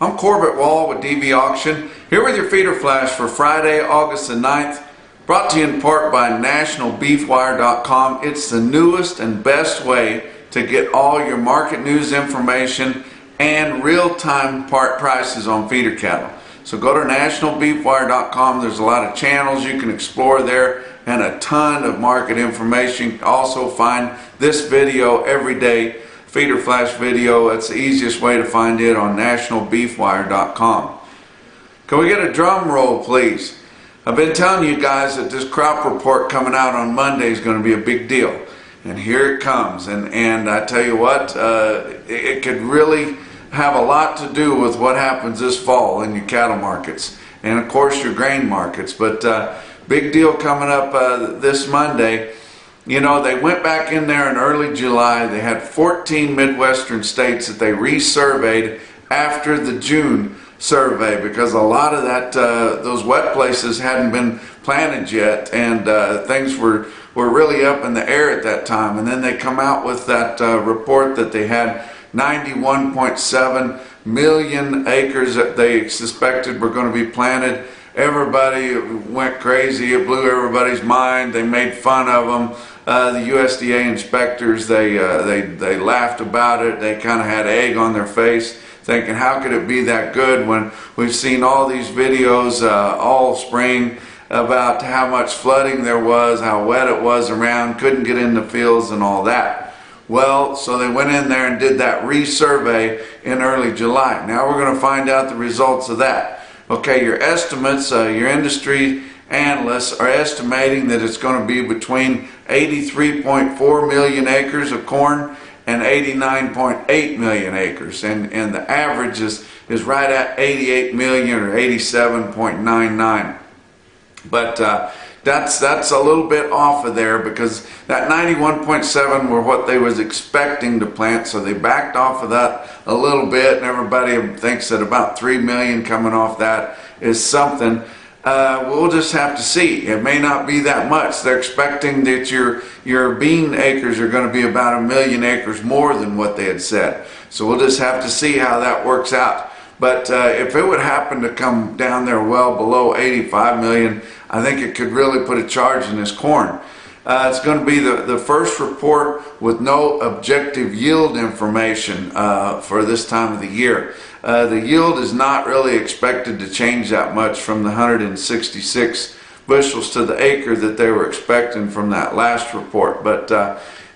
I'm Corbett Wall with DV Auction, here with your feeder flash for Friday, August the 9th, brought to you in part by NationalBeefWire.com. It's the newest and best way to get all your market news information and real-time part prices on feeder cattle. So go to NationalBeefWire.com. There's a lot of channels you can explore there and a ton of market information. You can also find this video every day, feeder flash video. It's the easiest way to find it on NationalBeefWire.com. Can we get a drum roll, please? I've been telling you guys that this crop report coming out on Monday is going to be a big deal. And here it comes. And I tell you what, it could really have a lot to do with what happens this fall in your cattle markets. And of course your grain markets. But big deal coming up this Monday. You know, they went back in there in early July. They had 14 Midwestern states that they resurveyed after the June survey because a lot of that those wet places hadn't been planted yet, and things were really up in the air at that time. And then they come out with that report that they had 91.7 million acres that they suspected were going to be planted. Everybody went crazy. It blew everybody's mind. They made fun of them. The USDA inspectors, they laughed about it. They kind of had egg on their face, thinking, how could it be that good when we've seen all these videos all spring about how much flooding there was, how wet it was around, couldn't get in the fields and all that. Well, so they went in there and did that resurvey in early July. Now we're going to find out the results of that. Okay, your estimates, your industry analysts are estimating that it's going to be between 83.4 million acres of corn and 89.8 million acres, and the average is right at 88 million or 87.99. But that's a little bit off of there because that 91.7 were what they was expecting to plant, so they backed off of that a little bit, and everybody thinks that about 3 million coming off that is something. We'll just have to see. It may not be that much. They're expecting that your bean acres are going to be about 1 million acres more than what they had said. So we'll just have to see how that works out. But if it would happen to come down there well below 85 million, I think it could really put a charge in this corn. It's going to be the first report with no objective yield information for this time of the year. The yield is not really expected to change that much from the 166 bushels to the acre that they were expecting from that last report. But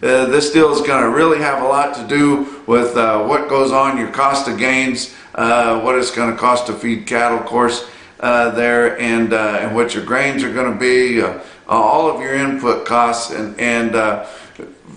this deal is going to really have a lot to do with what goes on, your cost of gains, what it's going to cost to feed cattle, of course, there, and what your grains are going to be, all of your input costs, and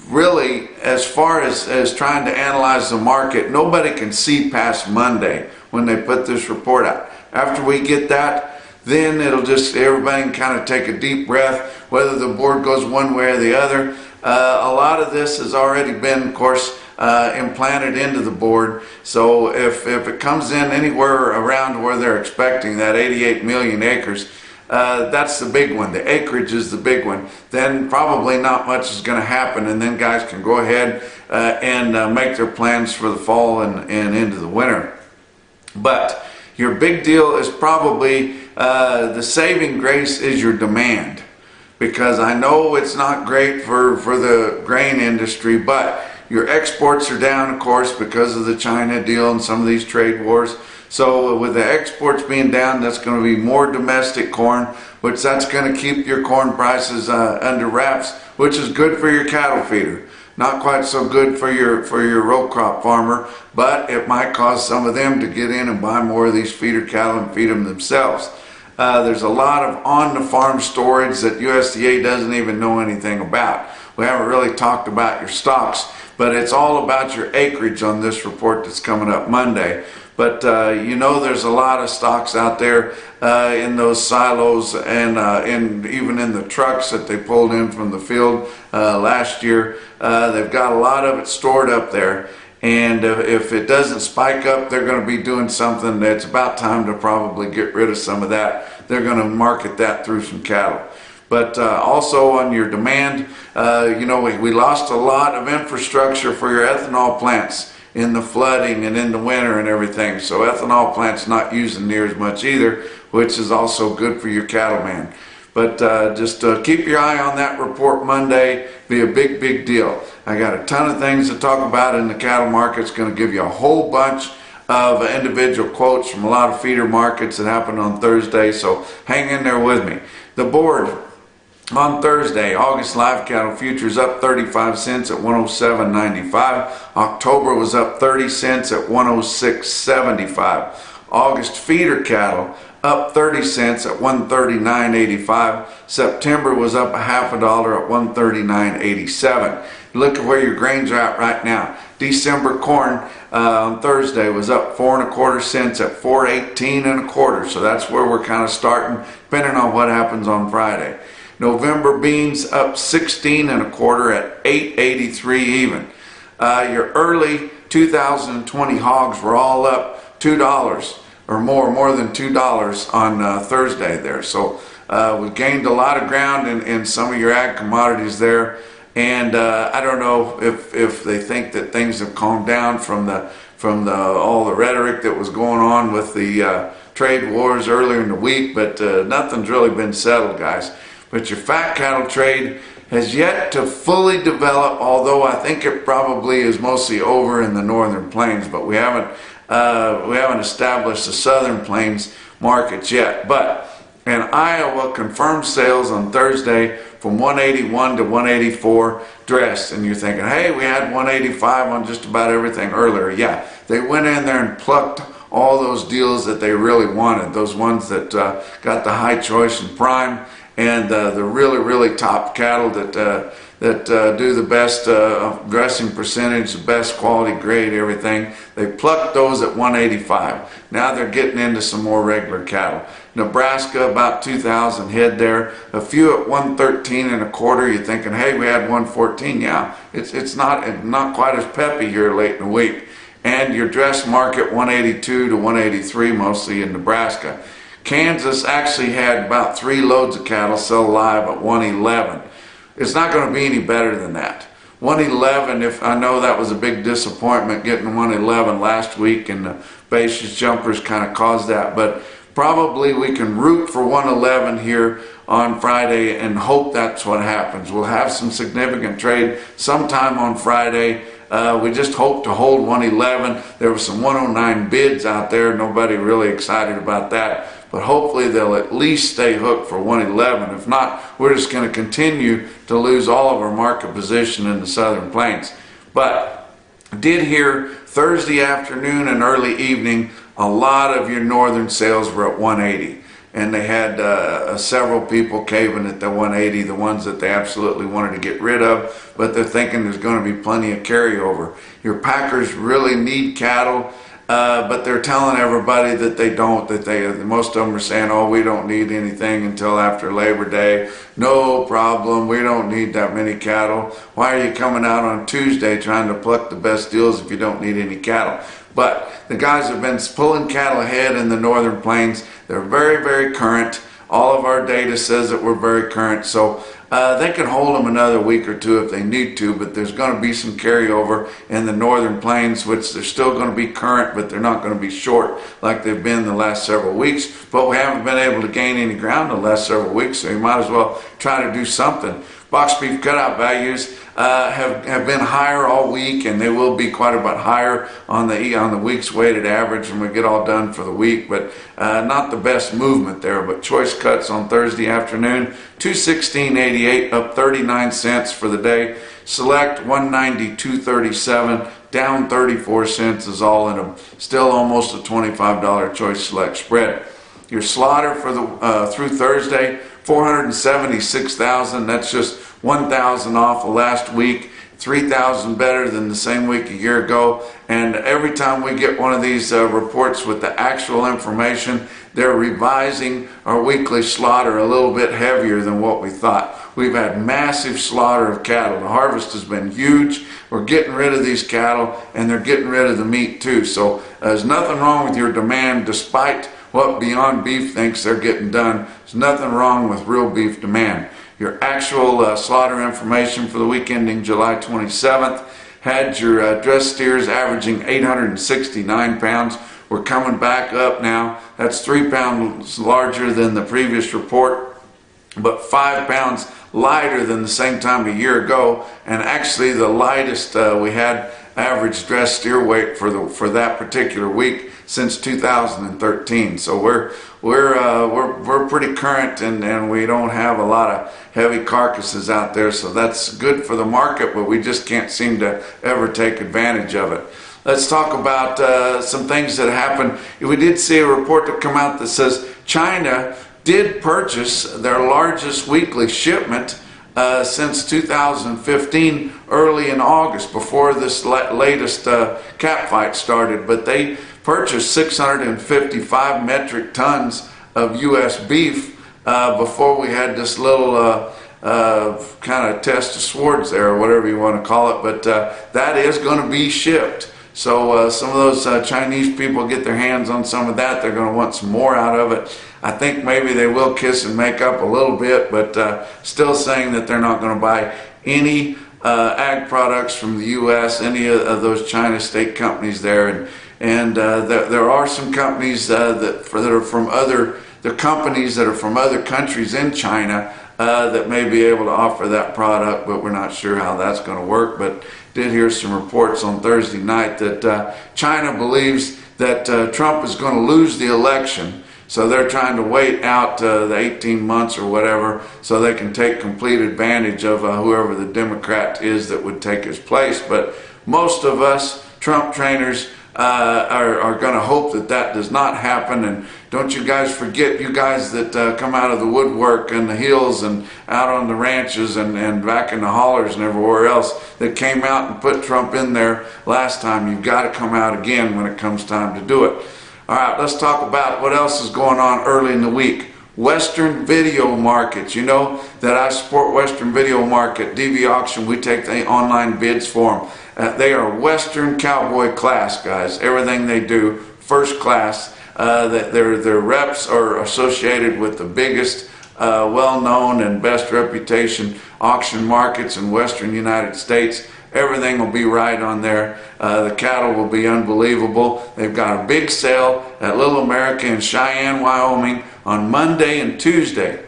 really, as far as trying to analyze the market, nobody can see past Monday when they put this report out. After we get that, then it'll just, everybody can kind of take a deep breath, whether the board goes one way or the other. A lot of this has already been, of course, implanted into the board. So if it comes in anywhere around where they're expecting, that 88 million acres, that's the big one. The acreage is the big one. Then probably not much is going to happen, and then guys can go ahead and make their plans for the fall and into the winter. But your big deal is probably the saving grace is your demand, because I know it's not great for the grain industry, but your exports are down, of course, because of the China deal and some of these trade wars. So with the exports being down, that's going to be more domestic corn, which that's going to keep your corn prices under wraps, which is good for your cattle feeder. Not quite so good for your row crop farmer, but it might cause some of them to get in and buy more of these feeder cattle and feed them themselves. There's a lot of on-the-farm storage that USDA doesn't even know anything about. We haven't really talked about your stocks, but it's all about your acreage on this report that's coming up Monday. But you know, there's a lot of stocks out there in those silos and even in the trucks that they pulled in from the field last year. They've got a lot of it stored up there. And if it doesn't spike up, they're going to be doing something. That's about time to probably get rid of some of that. They're going to market that through some cattle. But also on your demand, you know, we lost a lot of infrastructure for your ethanol plants in the flooding and in the winter and everything. So ethanol plant's not using near as much either, which is also good for your cattleman. But just keep your eye on that report Monday. Be a big deal. I got a ton of things to talk about in the cattle market. It's going to give you a whole bunch of individual quotes from a lot of feeder markets that happened on Thursday. So hang in there with me. The board on Thursday, August live cattle futures up 35 cents at 107.95. October was up 30 cents at 106.75. August feeder cattle up 30 cents at 139.85. September was up a half a dollar at 139.87. Look at where your grains are at right now. December corn on Thursday was up 4 1/4 cents at 4.18 1/4. So that's where we're kind of starting, depending on what happens on Friday. November beans up 16 1/4 at 8.83 even. Your early 2020 hogs were all up $2 or more than $2 on Thursday there. So we gained a lot of ground in some of your ag commodities there. And I don't know if they think that things have calmed down from all the rhetoric that was going on with the trade wars earlier in the week, but nothing's really been settled, guys. But your fat cattle trade has yet to fully develop, although I think it probably is mostly over in the northern plains, but we haven't established the southern plains markets yet. But in Iowa, confirmed sales on Thursday from 181 to 184 dressed, and you're thinking, hey, we had 185 on just about everything earlier. Yeah, they went in there and plucked all those deals that they really wanted, those ones that got the high choice and prime, and the really top cattle that do the best dressing percentage, the best quality grade, everything. They plucked those at 185. Now they're getting into some more regular cattle. Nebraska, about 2,000 head there. A few at 113 1/4. You're thinking, hey, we had 114. Yeah, it's not quite as peppy here late in the week. And your dress market 182 to 183 mostly in Nebraska. Kansas actually had about 3 loads of cattle sell live at 111. It's not going to be any better than that. 111, if I know that was a big disappointment getting 111 last week, and the basis jumpers kind of caused that, but probably we can root for 111 here on Friday and hope that's what happens. We'll have some significant trade sometime on Friday. We just hope to hold 111. There were some 109 bids out there. Nobody really excited about that. But hopefully they'll at least stay hooked for 111. If not, we're just going to continue to lose all of our market position in the southern plains. But did hear Thursday afternoon and early evening, a lot of your northern sales were at 180. And they had several people caving at the 180, the ones that they absolutely wanted to get rid of, but they're thinking there's going to be plenty of carryover. Your packers really need cattle. But they're telling everybody that they don't, most of them are saying, oh, we don't need anything until after Labor Day. No problem, we don't need that many cattle. Why are you coming out on Tuesday trying to pluck the best deals if you don't need any cattle? But the guys have been pulling cattle ahead in the northern plains. They're very current. All of our data says that we're very current, so they can hold them another week or two if they need to, but there's going to be some carryover in the northern plains, which they're still going to be current, but they're not going to be short like they've been the last several weeks. But we haven't been able to gain any ground the last several weeks, so you might as well try to do something. Box beef cutout values have been higher all week, and they will be quite a bit higher on the week's weighted average when we get all done for the week, but not the best movement there. But choice cuts on Thursday afternoon, 216.88, up 39 cents for the day. Select 192.37, down 34 cents is all in them. Still almost a $25 choice select spread. Your slaughter for the through Thursday, 476,000. That's just 1,000 off of last week, 3,000 better than the same week a year ago. And every time we get one of these reports with the actual information, they're revising our weekly slaughter a little bit heavier than what we thought. We've had massive slaughter of cattle. The harvest has been huge. We're getting rid of these cattle, and they're getting rid of the meat too. So there's nothing wrong with your demand, despite what Beyond Beef thinks they're getting done. There's nothing wrong with real beef demand. Your actual slaughter information for the week ending July 27th, had your dressed steers averaging 869 pounds. We're coming back up now. That's 3 pounds larger than the previous report, but 5 pounds lighter than the same time a year ago, and actually the lightest we had average dressed steer weight for that particular week since 2013. So we're pretty current, and we don't have a lot of heavy carcasses out there, so that's good for the market, but we just can't seem to ever take advantage of it. Let's talk about some things that happened. We did see a report that come out that says China did purchase their largest weekly shipment since 2015, early in August, before this latest cat fight started. But they purchased 655 metric tons of U.S. beef before we had this little kind of test of swords there, or whatever you want to call it. But that is going to be shipped. So some of those Chinese people get their hands on some of that. They're going to want some more out of it. I think maybe they will kiss and make up a little bit, but still saying that they're not going to buy any ag products from the U.S., any of those China state companies there. And there are some companies that are from other countries in China that may be able to offer that product, but we're not sure how that's going to work. But did hear some reports on Thursday night that China believes that Trump is going to lose the election, so they're trying to wait out the 18 months or whatever so they can take complete advantage of whoever the Democrat is that would take his place. But most of us Trump trainers are going to hope that that does not happen. And don't you guys forget, you guys that come out of the woodwork and the hills and out on the ranches and back in the hollers and everywhere else that came out and put Trump in there last time, you've got to come out again when it comes time to do it. All right, let's talk about what else is going on early in the week. Western Video Market. You know that I support Western Video Market, DV Auction. We take the online bids for them. They are Western cowboy class, guys. Everything they do, first class. Their reps are associated with the biggest, well-known and best reputation auction markets in Western United States. Everything will be right on there. The cattle will be unbelievable. They've got a big sale at Little America in Cheyenne, Wyoming on Monday and Tuesday.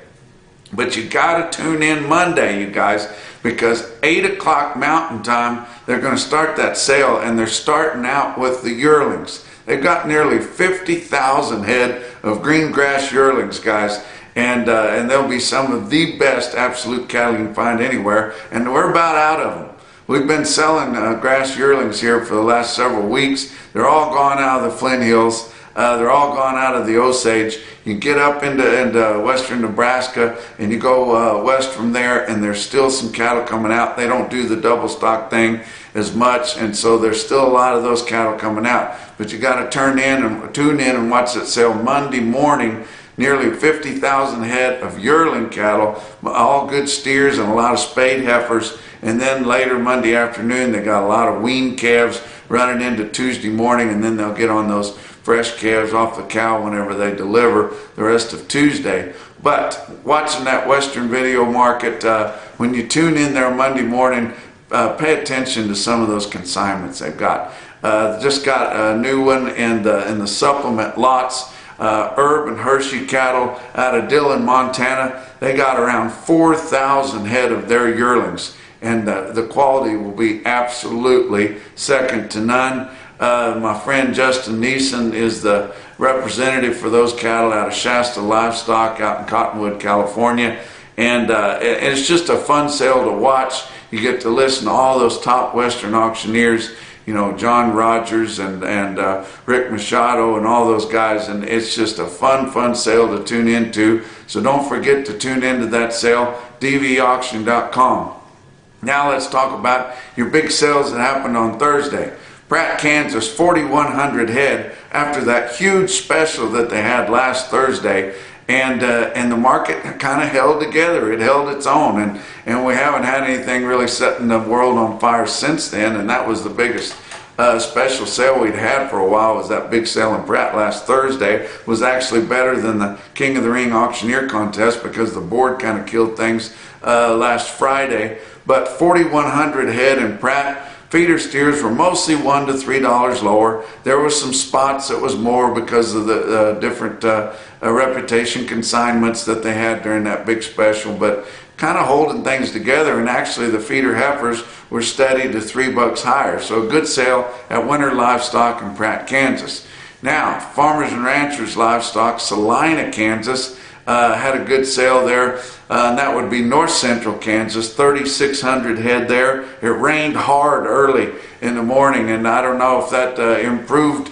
But you got to tune in Monday, you guys, because 8 o'clock Mountain Time, they're going to start that sale, and they're starting out with the yearlings. They've got nearly 50,000 head of green grass yearlings, guys, and they'll be some of the best absolute cattle you can find anywhere, and we're about out of them. We've been selling grass yearlings here for the last several weeks. They're all gone out of the Flint Hills. They're all gone out of the Osage. You get up into western Nebraska and you go west from there, and there's still some cattle coming out. They don't do the double stock thing as much, and so there's still a lot of those cattle coming out. But you got to tune in and watch that sale Monday morning. Nearly 50,000 head of yearling cattle, all good steers and a lot of spayed heifers. And then later Monday afternoon, they got a lot of weaned calves running into Tuesday morning, and then they'll get on those fresh calves off the cow whenever they deliver the rest of Tuesday. But watching that Western Video Market, when you tune in there Monday morning, pay attention to some of those consignments they've got. Just got a new one in the supplement lots. Herb and Hershey cattle out of Dillon, Montana. They got around 4,000 head of their yearlings, and the quality will be absolutely second to none. My friend Justin Neeson is the representative for those cattle out of Shasta Livestock out in Cottonwood, California, and it's just a fun sale to watch. You get to listen to all those top Western auctioneers, you know, John Rogers and Rick Machado and all those guys, and it's just a fun sale to tune into. So don't forget to tune into that sale, dvauction.com. Now let's talk about your big sales that happened on Thursday. Pratt, Kansas, 4,100 head after that huge special that they had last Thursday. And the market kind of held together. It held its own, and we haven't had anything really setting the world on fire since then. And that was the biggest special sale we'd had for a while. Was that big sale in Pratt last Thursday. Was actually better than the King of the Ring auctioneer contest because the board kind of killed things last Friday. But 4,100 head in Pratt Feeder steers were mostly $1 to $3 lower. There was some spots that was more because of the different reputation consignments that they had during that big special, but kind of holding things together. And actually the feeder heifers were steady to $3 higher. So a good sale at Winter Livestock in Pratt, Kansas. Now, Farmers and Ranchers Livestock, Salina, Kansas, had a good sale there, and that would be north central Kansas, 3,600 head there. It rained hard early in the morning, and I don't know if that improved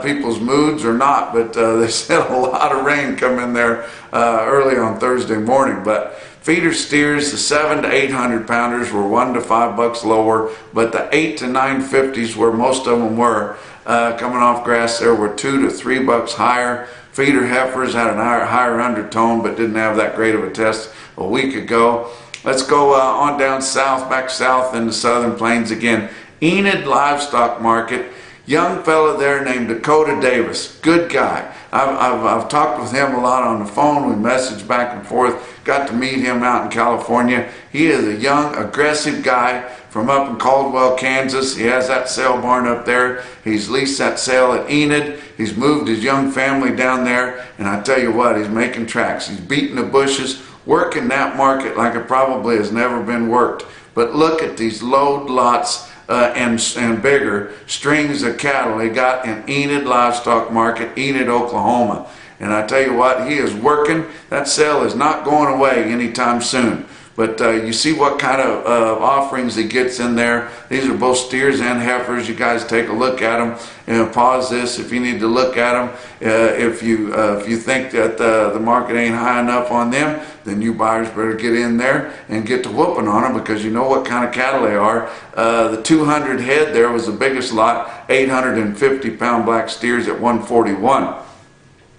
people's moods or not, but they said a lot of rain come in there early on Thursday morning. But feeder steers, the 7 to 800 pounders were $1 to $5 lower, but the 8 to 950s, where most of them were coming off grass, there were $2 to $3 higher. Feeder heifers had a higher undertone, but didn't have that great of a test a week ago. Let's go on down south, back south in the southern plains again. Enid Livestock Market. Young fella there named Dakota Davis. Good guy. I've talked with him a lot on the phone. We messaged back and forth. Got to meet him out in California. He is a young, aggressive guy from up in Caldwell, Kansas. He has that sale barn up there. He's leased that sale at Enid. He's moved his young family down there. And I tell you what, he's making tracks. He's beating the bushes, working that market like it probably has never been worked. But look at these load lots and bigger strings of cattle he got in Enid Livestock Market, Enid, Oklahoma. And I tell you what, he is working. That sale is not going away anytime soon. But you see what kind of offerings he gets in there. These are both steers and heifers. You guys take a look at them. And pause this if you need to look at them. If you think that the market ain't high enough on them, then you buyers better get in there and get to whooping on them, because you know what kind of cattle they are. The 200 head there was the biggest lot, 850-pound black steers at 141.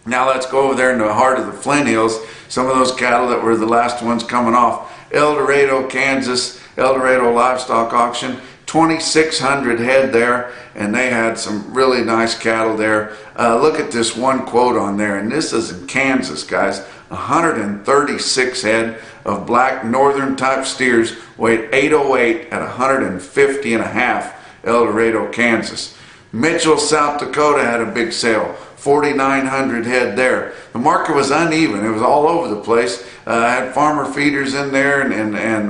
Now let's go over there in the heart of the Flint Hills. Some of those cattle that were the last ones coming off. El Dorado, Kansas, El Dorado Livestock Auction, 2,600 head there, and they had some really nice cattle there. Look at this one quote on there, and this is in Kansas, guys. 136 head of black northern type steers weighed 808 at 150 and a half, El Dorado, Kansas. Mitchell, South Dakota had a big sale, 4,900 head there. The market was uneven. It was all over the place. Had farmer feeders in there and had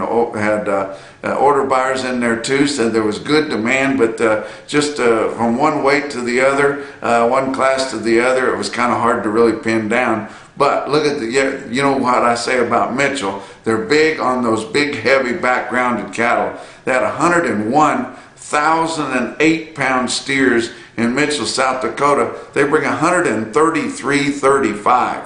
order buyers in there too. Said there was good demand, but just from one weight to the other, one class to the other, it was kind of hard to really pin down. But look at you know what I say about Mitchell. They're big on those big, heavy, backgrounded cattle. They had 101,008-pound steers in Mitchell, South Dakota. They bring 133.35.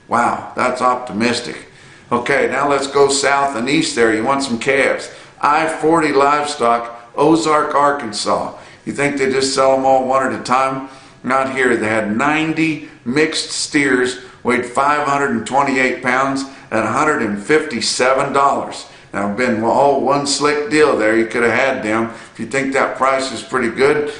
Wow, that's optimistic. Okay, now let's go south and east there. You want some calves. I-40 Livestock, Ozark, Arkansas. You think they just sell them all one at a time? Not here. They had 90 mixed steers, weighed 528 pounds at $157. Now, been all one slick deal there. You could have had them. If you think that price is pretty good,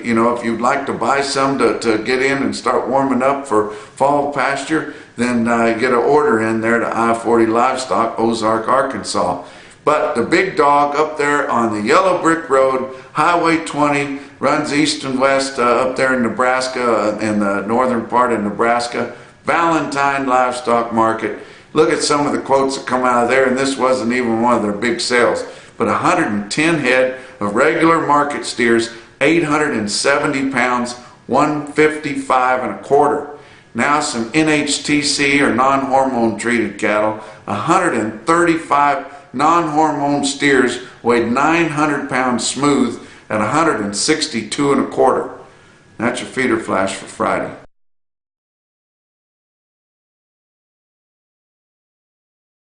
you know, if you'd like to buy some to get in and start warming up for fall pasture, then get an order in there to I-40 Livestock, Ozark, Arkansas. But the big dog up there on the yellow brick road, Highway 20, runs east and west up there in Nebraska, in the northern part of Nebraska, Valentine Livestock Market. Look at some of the quotes that come out of there, and this wasn't even one of their big sales. But 110 head of regular market steers, 870 pounds, 155 and a quarter. Now some NHTC or non-hormone treated cattle, 135 non-hormone steers weighed 900 pounds smooth at 162 and a quarter. That's your feeder flash for Friday.